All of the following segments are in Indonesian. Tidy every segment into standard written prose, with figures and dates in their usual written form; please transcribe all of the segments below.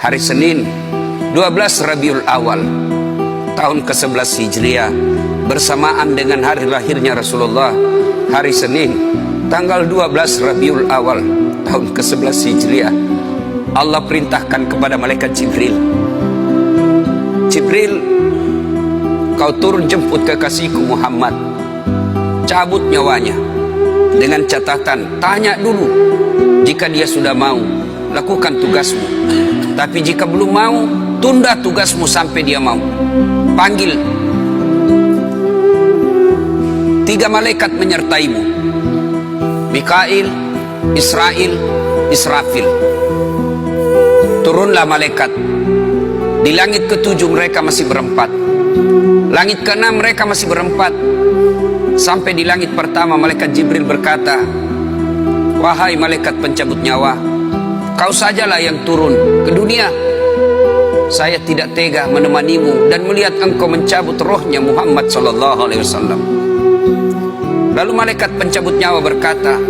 hari Senin 12 Rabiul Awal tahun ke-11 Hijriah, bersamaan dengan hari lahirnya Rasulullah, hari Senin tanggal 12 Rabiul Awal tahun ke-11 Hijriah, Allah perintahkan kepada malaikat Jibril, Jibril, kau turun jemput kekasihku Muhammad, cabut nyawanya, dengan catatan tanya dulu, jika dia sudah mau lakukan tugasmu, tapi jika belum mau tunda tugasmu sampai dia mau. Panggil 3 malaikat menyertaimu, Mikail, Israel, Israfil. Turunlah malaikat. Di langit ke-7 mereka masih berempat, langit ke-6 mereka masih berempat. Sampai di langit pertama malaikat Jibril berkata, wahai malaikat pencabut nyawa, kau sajalah yang turun ke dunia. Saya tidak tega menemanimu dan melihat engkau mencabut rohnya Muhammad SAW. Lalu malaikat pencabut nyawa berkata,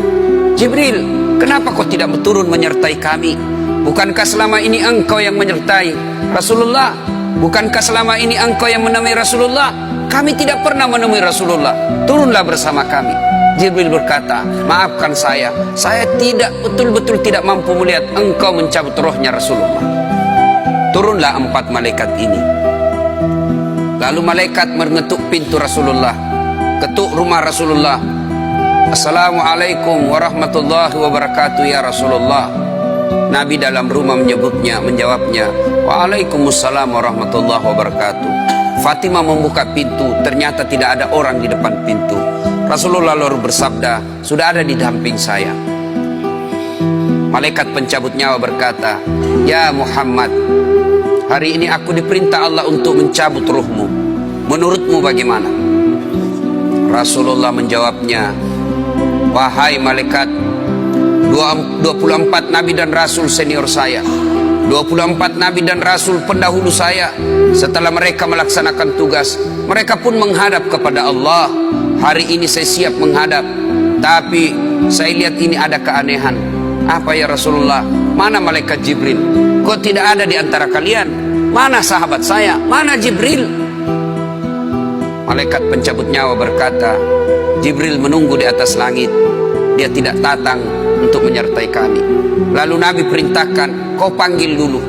Jibril, kenapa kau tidak turun menyertai kami? Bukankah selama ini engkau yang menyertai Rasulullah? Bukankah selama ini engkau yang menemui Rasulullah? Kami tidak pernah menemui Rasulullah. Turunlah bersama kami. Jibril berkata, maafkan saya tidak betul-betul tidak mampu melihat engkau mencabut rohnya Rasulullah. Turunlah 4 malaikat ini. Lalu malaikat mengetuk pintu Rasulullah, ketuk rumah Rasulullah. Assalamualaikum warahmatullahi wabarakatuh ya Rasulullah. Nabi dalam rumah menjawabnya, waalaikumsalam warahmatullahi wabarakatuh. Fatimah membuka pintu, ternyata tidak ada orang di depan pintu. Rasulullah lalu bersabda, sudah ada di samping saya. Malaikat pencabut nyawa berkata, ya Muhammad, hari ini aku diperintah Allah untuk mencabut ruhmu. Menurutmu bagaimana? Rasulullah menjawabnya, wahai malaikat, 24 nabi dan rasul senior saya, 24 nabi dan rasul pendahulu saya, setelah mereka melaksanakan tugas, mereka pun menghadap kepada Allah. Hari ini saya siap menghadap, tapi saya lihat ini ada keanehan. Apa ya Rasulullah? Mana malaikat Jibril? Kok tidak ada di antara kalian? Mana sahabat saya? Mana Jibril? Malaikat pencabut nyawa berkata, Jibril menunggu di atas langit, dia tidak datang untuk menyertai kami. Lalu Nabi perintahkan, kau panggil dulu.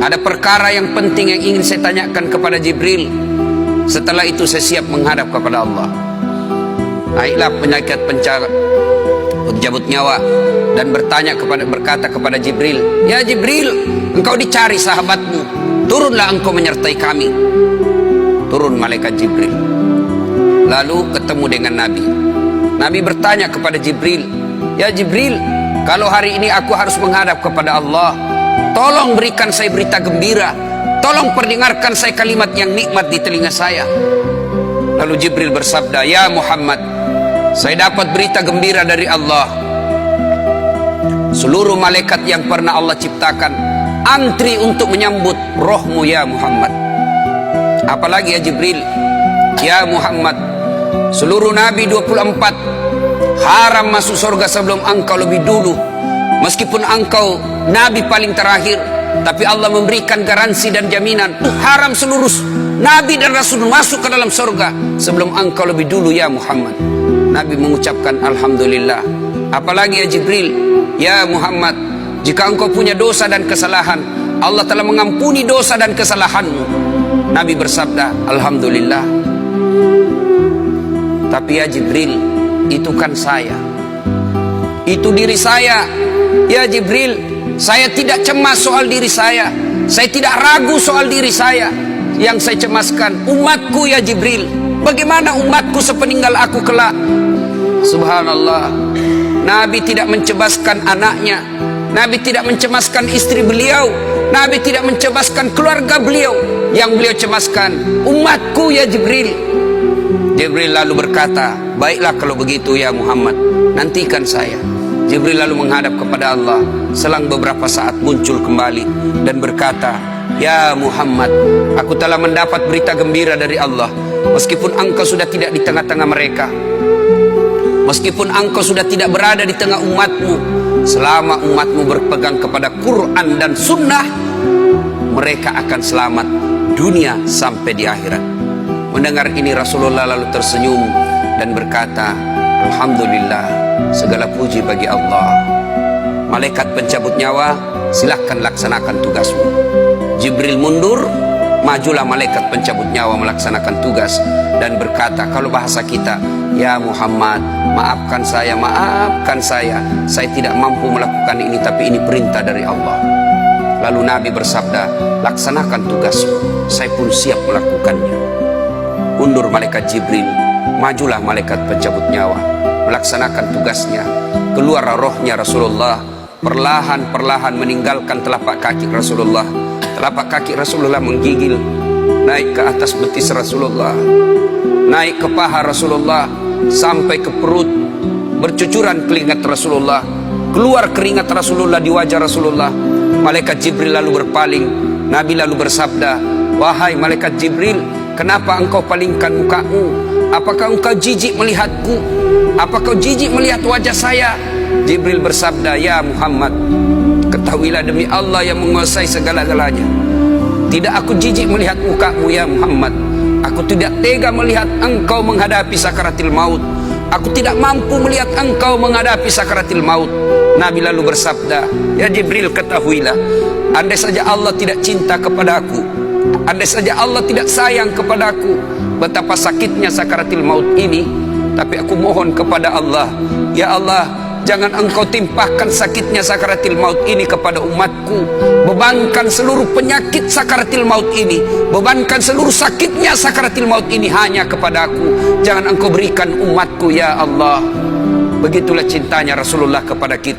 Ada perkara yang penting yang ingin saya tanyakan kepada Jibril. Setelah itu saya siap menghadap kepada Allah. Baiklah malaikat pencabut nyawa dan berkata kepada Jibril, ya Jibril, engkau dicari sahabatmu, turunlah engkau menyertai kami. Turun malaikat Jibril, lalu ketemu dengan Nabi. Nabi bertanya kepada Jibril, ya Jibril, kalau hari ini aku harus menghadap kepada Allah, tolong berikan saya berita gembira, tolong perdengarkan saya kalimat yang nikmat di telinga saya. Lalu Jibril bersabda, ya Muhammad, saya dapat berita gembira dari Allah. Seluruh malaikat yang pernah Allah ciptakan antri untuk menyambut rohmu ya Muhammad. Apalagi ya Jibril, ya Muhammad, seluruh nabi 24 haram masuk surga sebelum engkau lebih dulu. Meskipun engkau nabi paling terakhir, tapi Allah memberikan garansi dan jaminan, haram seluruh nabi dan rasul masuk ke dalam surga sebelum engkau lebih dulu ya Muhammad. Nabi mengucapkan alhamdulillah. Apalagi ya Jibril, ya Muhammad, jika engkau punya dosa dan kesalahan, Allah telah mengampuni dosa dan kesalahanmu. Nabi bersabda alhamdulillah. Tapi ya Jibril, itu kan saya, itu diri saya. Ya Jibril, saya tidak cemas soal diri saya tidak ragu soal diri saya. Yang saya cemaskan umatku ya Jibril. Bagaimana umatku sepeninggal aku kelak? Subhanallah, Nabi tidak mencemaskan anaknya, Nabi tidak mencemaskan istri beliau, Nabi tidak mencemaskan keluarga beliau. Yang beliau cemaskan umatku ya Jibril. Jibril lalu berkata, baiklah kalau begitu ya Muhammad, nantikan saya. Jibril lalu menghadap kepada Allah. Selang beberapa saat muncul kembali dan berkata, ya Muhammad, aku telah mendapat berita gembira dari Allah. Meskipun engkau sudah tidak di tengah-tengah mereka, meskipun engkau sudah tidak berada di tengah umatmu, selama umatmu berpegang kepada Quran dan Sunnah, mereka akan selamat dunia sampai di akhirat. Mendengar ini Rasulullah lalu tersenyum dan berkata, Alhamdulillah, segala puji bagi Allah. Malaikat pencabut nyawa, silahkan laksanakan tugasmu. Jibril mundur, majulah malaikat pencabut nyawa melaksanakan tugas dan berkata, kalau bahasa kita, ya Muhammad, maafkan saya, saya tidak mampu melakukan ini, tapi ini perintah dari Allah. Lalu Nabi bersabda, laksanakan tugasmu, saya pun siap melakukannya. Mundur malaikat Jibril, majulah malaikat pencabut nyawa melaksanakan tugasnya. Keluar rohnya Rasulullah, perlahan-perlahan meninggalkan telapak kaki Rasulullah. Telapak kaki Rasulullah menggigil naik ke atas betis Rasulullah, naik ke paha Rasulullah, sampai ke perut. Bercucuran keringat Rasulullah, keluar keringat Rasulullah di wajah Rasulullah. Malaikat Jibril lalu berpaling. Nabi lalu bersabda, wahai malaikat Jibril, kenapa engkau palingkan mukamu? Apakah engkau jijik melihatku? Apakah kau jijik melihat wajah saya? Jibril bersabda, ya Muhammad, ketahuilah demi Allah yang menguasai segala-galanya, tidak aku jijik melihat mukamu ya Muhammad. Aku tidak tega melihat engkau menghadapi sakaratil maut. Aku tidak mampu melihat engkau menghadapi sakaratil maut. Nabi lalu bersabda, ya Jibril, ketahuilah, andai saja Allah tidak cinta kepadaku, andai saja Allah tidak sayang kepadaku, betapa sakitnya sakaratil maut ini, tapi aku mohon kepada Allah, ya Allah, jangan engkau timpahkan sakitnya sakaratil maut ini kepada umatku. Bebankan seluruh penyakit sakaratil maut ini, bebankan seluruh sakitnya sakaratil maut ini hanya kepadaku. Jangan engkau berikan umatku ya Allah. Begitulah cintanya Rasulullah kepada kita.